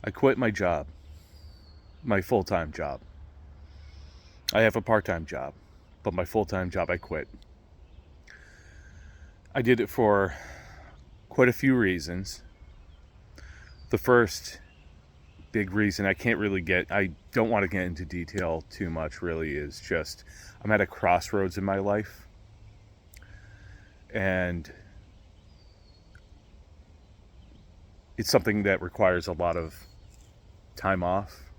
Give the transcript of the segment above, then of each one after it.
I quit my job, my full-time job. I have a part-time job, but my full-time job I quit. I did it for quite a few reasons. The first big reason I don't want to get into detail too much really, is just I'm at a crossroads in my life, and it's something that requires a lot of time off,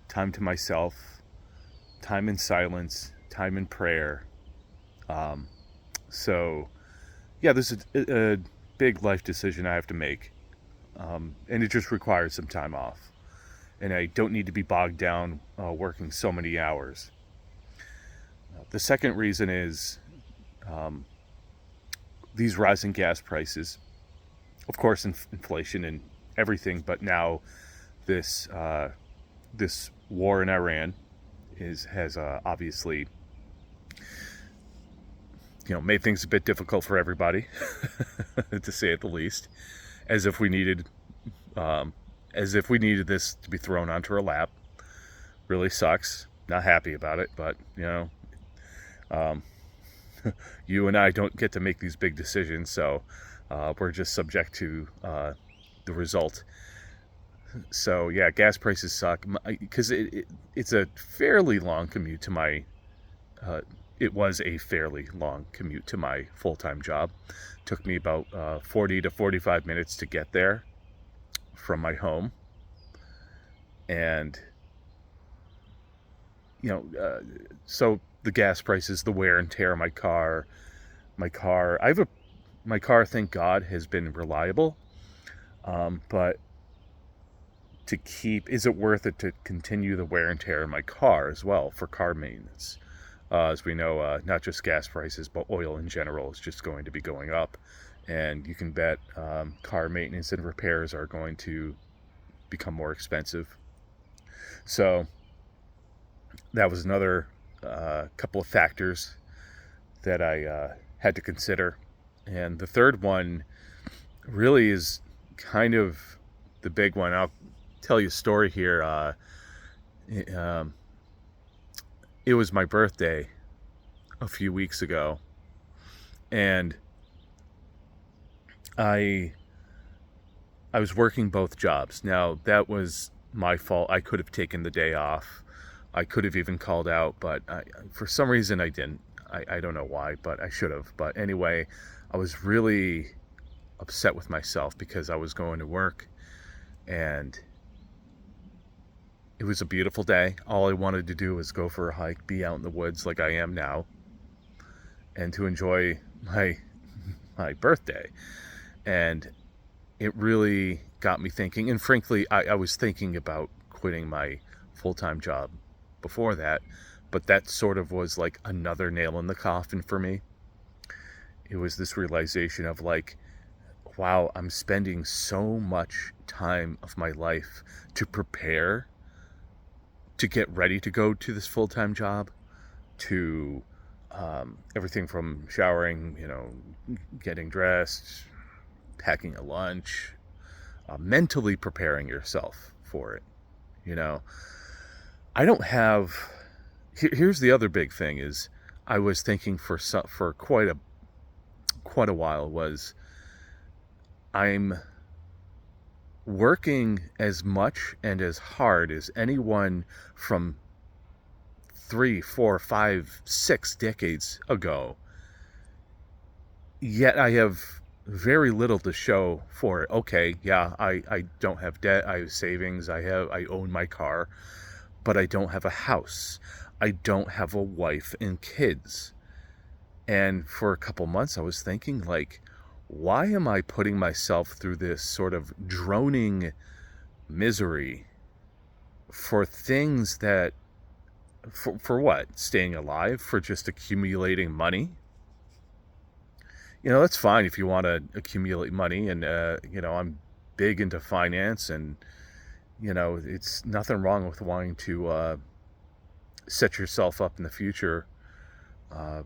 time to myself, time in silence, time in prayer. Um, so, yeah, there's a big life decision I have to make, and it just requires some time off. And I don't need to be bogged down working so many hours. The second reason is um, these rising gas prices, of course, inflation and everything, but now this this war in Iran has obviously made things a bit difficult for everybody, to say it the least. As if we needed um, as if we needed this to be thrown onto our lap. Really sucks. Not happy about it, but um, you and I don't get to make these big decisions, so we're just subject to the result. So yeah, gas prices suck because it's a fairly long commute to my. Uh, it was a fairly long commute to my full-time job. Took me about 40 to 45 minutes to get there from my home, and you know, uh, so the gas prices, the wear and tear of my car. I have a my car. Thank God, has been reliable. But is it worth it to continue the wear and tear in my car as well for car maintenance? As we know, not just gas prices, but oil in general is just going to be going up. And you can bet car maintenance and repairs are going to become more expensive. So that was another couple of factors that I had to consider. And the third one really is kind of the big one. I'll tell you a story here. Um, it was my birthday a few weeks ago, and I I was working both jobs. Now that was my fault. I could have taken the day off. I could have even called out, but for some reason I didn't. I don't know why, but I should have. But anyway, I was really upset with myself because I was going to work, and it was a beautiful day. All I wanted to do was go for a hike, be out in the woods like I am now, and to enjoy my birthday. And it really got me thinking. And frankly, I was thinking about quitting my full-time job before that, but that sort of was like another nail in the coffin for me. It was this realization of like, wow, I'm spending so much time of my life to prepare to get ready to go to this full-time job, to everything from showering, getting dressed, packing a lunch, mentally preparing yourself for it. You know, I don't have. Here's the other big thing: is I was thinking for quite a while was I'm working as much and as hard as anyone from 3, 4, 5, 6 decades ago, yet I have very little to show for it. Okay, yeah, I don't have debt, I have savings, I own my car, but I don't have a house. I don't have a wife and kids. And for a couple months I was thinking like, why am I putting myself through this sort of droning misery for things that for what? Staying alive? For just accumulating money? That's fine if you want to accumulate money, and I'm big into finance, and it's nothing wrong with wanting to set yourself up in the future, uh,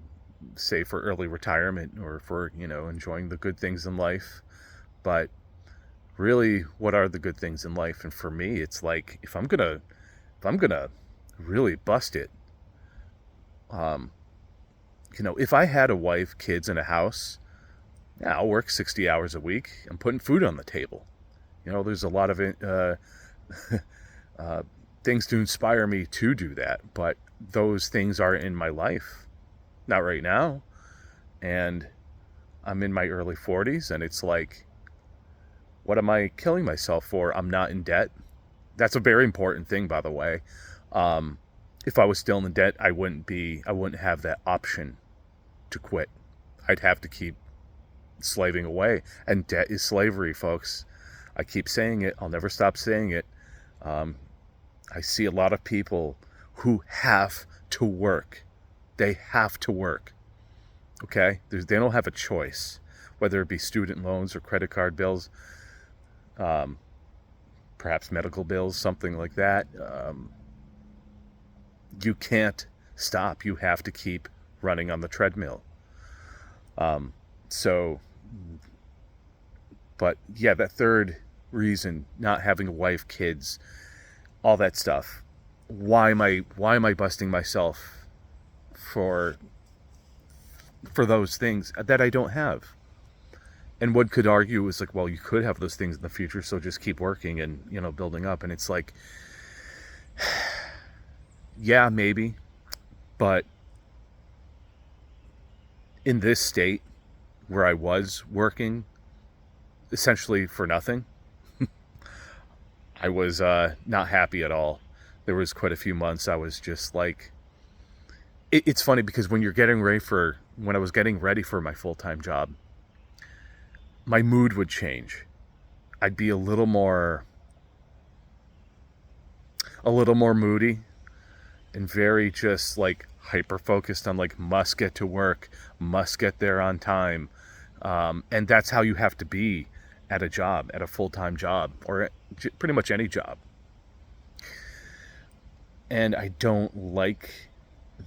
say for early retirement or for enjoying the good things in life. But really, what are the good things in life? And for me, it's like, if I'm gonna really bust it, um, if I had a wife, kids, and a house, yeah, I'll work 60 hours a week. I'm putting food on the table. There's a lot of uh, things to inspire me to do that, but those things are in my life, not right now. And I'm in my early 40s, and it's like, what am I killing myself for? I'm not in debt. That's a very important thing, by the way. Um, if I was still in debt, I wouldn't have that option to quit. I'd have to keep slaving away. And debt is slavery, folks. I keep saying it. I'll never stop saying it. Um, I see a lot of people who have to work. They have to work. Okay? They don't have a choice, whether it be student loans or credit card bills, um, perhaps medical bills, something like that. You can't stop. You have to keep running on the treadmill. Um, so, but yeah, that third reason, not having a wife, kids, all that stuff. Why am I busting myself for those things that I don't have? And one could argue is like, well, you could have those things in the future, so just keep working and, building up. And it's like, yeah, maybe, but in this state where I was working essentially for nothing, I was not happy at all. There was quite a few months I was just like, it's funny because when I was getting ready for my full-time job, my mood would change. I'd be a little more moody and very just like hyper focused on like, must get to work, must get there on time. And that's how you have to be at a job, at a full-time job, or pretty much any job. And I don't like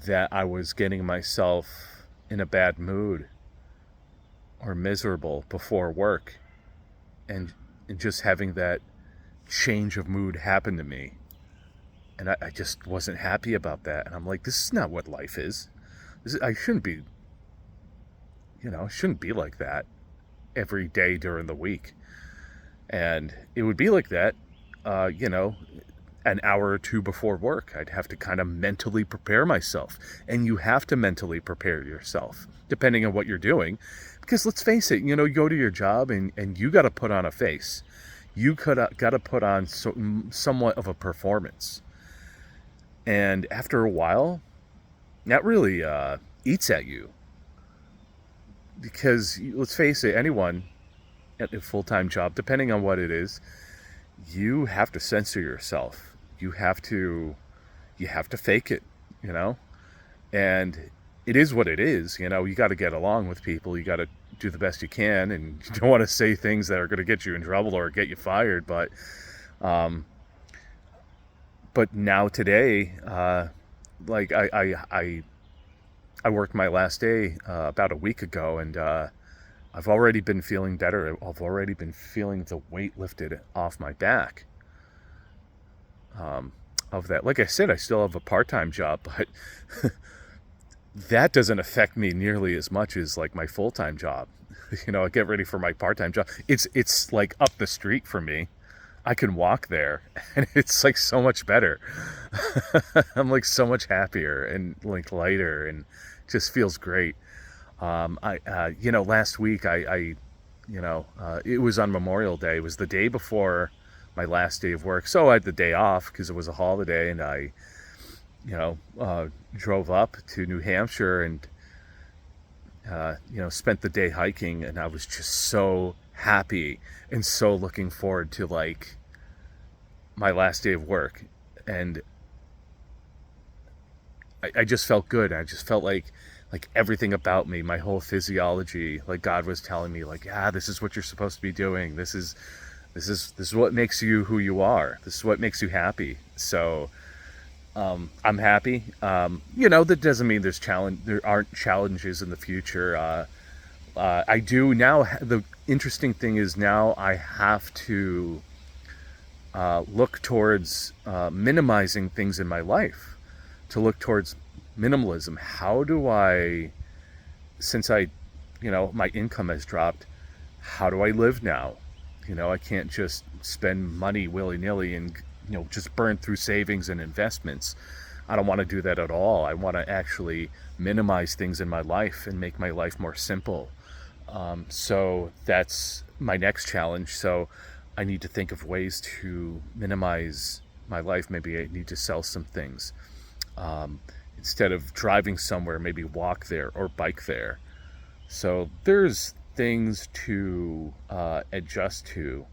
that I was getting myself in a bad mood or miserable before work, and just having that change of mood happen to me. And I just wasn't happy about that. And I'm like, this is not what life is. I shouldn't be, I shouldn't be like that every day during the week. And it would be like that, an hour or two before work. I'd have to kind of mentally prepare myself. And you have to mentally prepare yourself, depending on what you're doing. Because let's face it, you go to your job and you got to put on a face. You got to put on somewhat of a performance. And after a while, that really eats at you. Because let's face it, anyone at a full-time job, depending on what it is, you have to censor yourself. You have to fake it, and it is what it is. You got to get along with people. You got to do the best you can, and you don't want to say things that are going to get you in trouble or get you fired. But now today, like I worked my last day about a week ago, and I've already been feeling better. I've already been feeling the weight lifted off my back. Of that. Like I said, I still have a part-time job, but that doesn't affect me nearly as much as like my full-time job. I get ready for my part-time job. It's like up the street for me. I can walk there, and it's like so much better. I'm like so much happier and like lighter, and just feels great. Last week it was on Memorial Day. It was the day before my last day of work. So I had the day off because it was a holiday, and I, drove up to New Hampshire and, spent the day hiking, and I was just so happy and so looking forward to like my last day of work. And I just felt good. I just felt like everything about me, my whole physiology, like God was telling me like, this is what you're supposed to be doing. This is what makes you who you are. This is what makes you happy. So I'm happy. That doesn't mean there aren't challenges in the future. I do now. interesting thing is now I have to look towards minimizing things in my life, to look towards minimalism. How do I, since my income has dropped, how do I live now? I can't just spend money willy nilly and, just burn through savings and investments. I don't want to do that at all. I want to actually minimize things in my life and make my life more simple. So that's my next challenge. So I need to think of ways to minimize my life. Maybe I need to sell some things. Instead of driving somewhere, maybe walk there or bike there. So there's things to adjust to,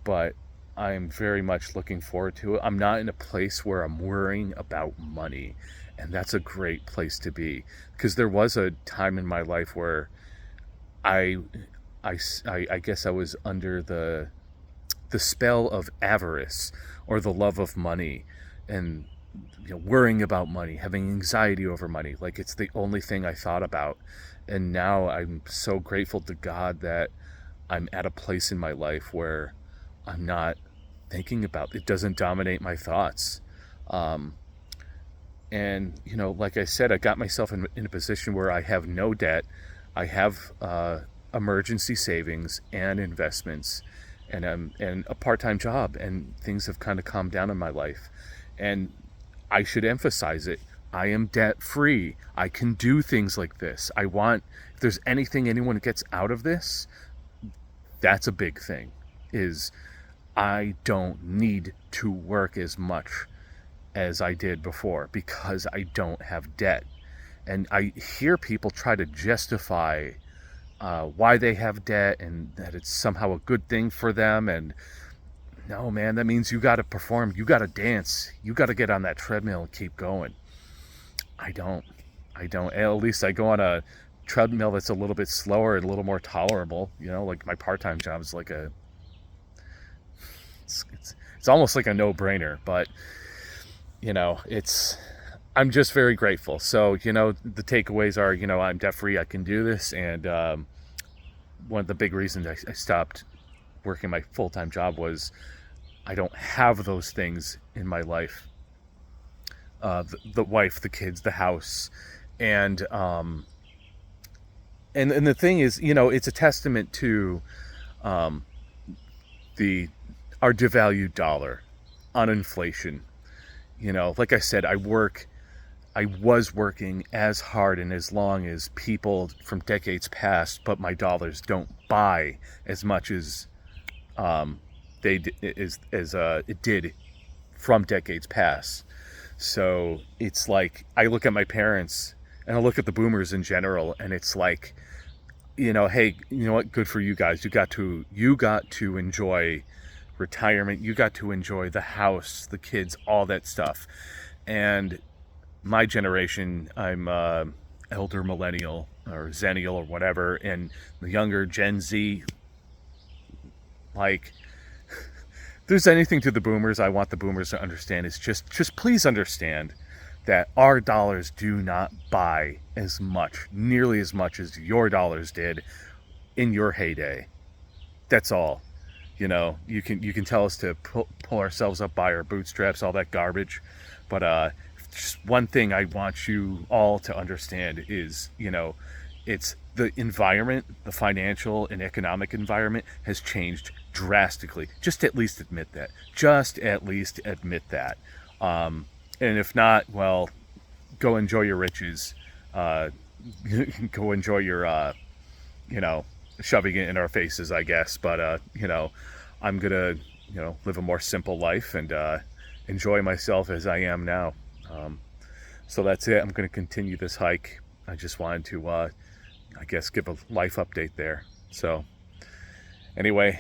but I'm very much looking forward to it. I'm not in a place where I'm worrying about money, and that's a great place to be, because there was a time in my life where I, I guess I was under the spell of avarice or the love of money, and worrying about money, having anxiety over money, like it's the only thing I thought about. And now I'm so grateful to God that I'm at a place in my life where I'm not thinking about it, doesn't dominate my thoughts. Um, and like I said, I got myself in a position where I have no debt. I have emergency savings and investments, and a part-time job, and things have kind of calmed down in my life. And I should emphasize it. I am debt free. I can do things like this. If there's anything anyone gets out of this, that's a big thing, is I don't need to work as much as I did before because I don't have debt. And I hear people try to justify why they have debt and that it's somehow a good thing for them. And no, man, that means you got to perform, you got to dance, you got to get on that treadmill and keep going. I don't. At least I go on a treadmill that's a little bit slower and a little more tolerable. Like my part-time job is like it's almost like a no-brainer. But I'm just very grateful. So the takeaways are, I'm debt-free. I can do this, and one of the big reasons I stopped working my full-time job was I don't have those things in my life. The wife, the kids, the house, and the thing is, it's a testament to the our devalued dollar on inflation. Like I said, I was working as hard and as long as people from decades past, but my dollars don't buy as much as it did from decades past. So it's like I look at my parents and I look at the boomers in general, and it's like, hey, you know what? Good for you guys. You got to enjoy retirement. You got to enjoy the house, the kids, all that stuff. And my generation, I'm elder millennial or zennial or whatever, and the younger Gen Z, like, if there's anything to the boomers I want the boomers to understand, is just please understand that our dollars do not buy nearly as much as your dollars did in your heyday. That's all. You can tell us to pull ourselves up by our bootstraps, all that garbage, but just one thing I want you all to understand is, it's the environment, the financial and economic environment has changed drastically. Just at least admit that. And if not, well, go enjoy your riches. Go enjoy your, shoving it in our faces, I guess. But, I'm going to, live a more simple life and enjoy myself as I am now. So that's it. I'm going to continue this hike. I just wanted to, I guess, give a life update there. So anyway,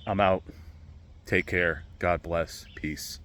I'm out. Take care. God bless. Peace.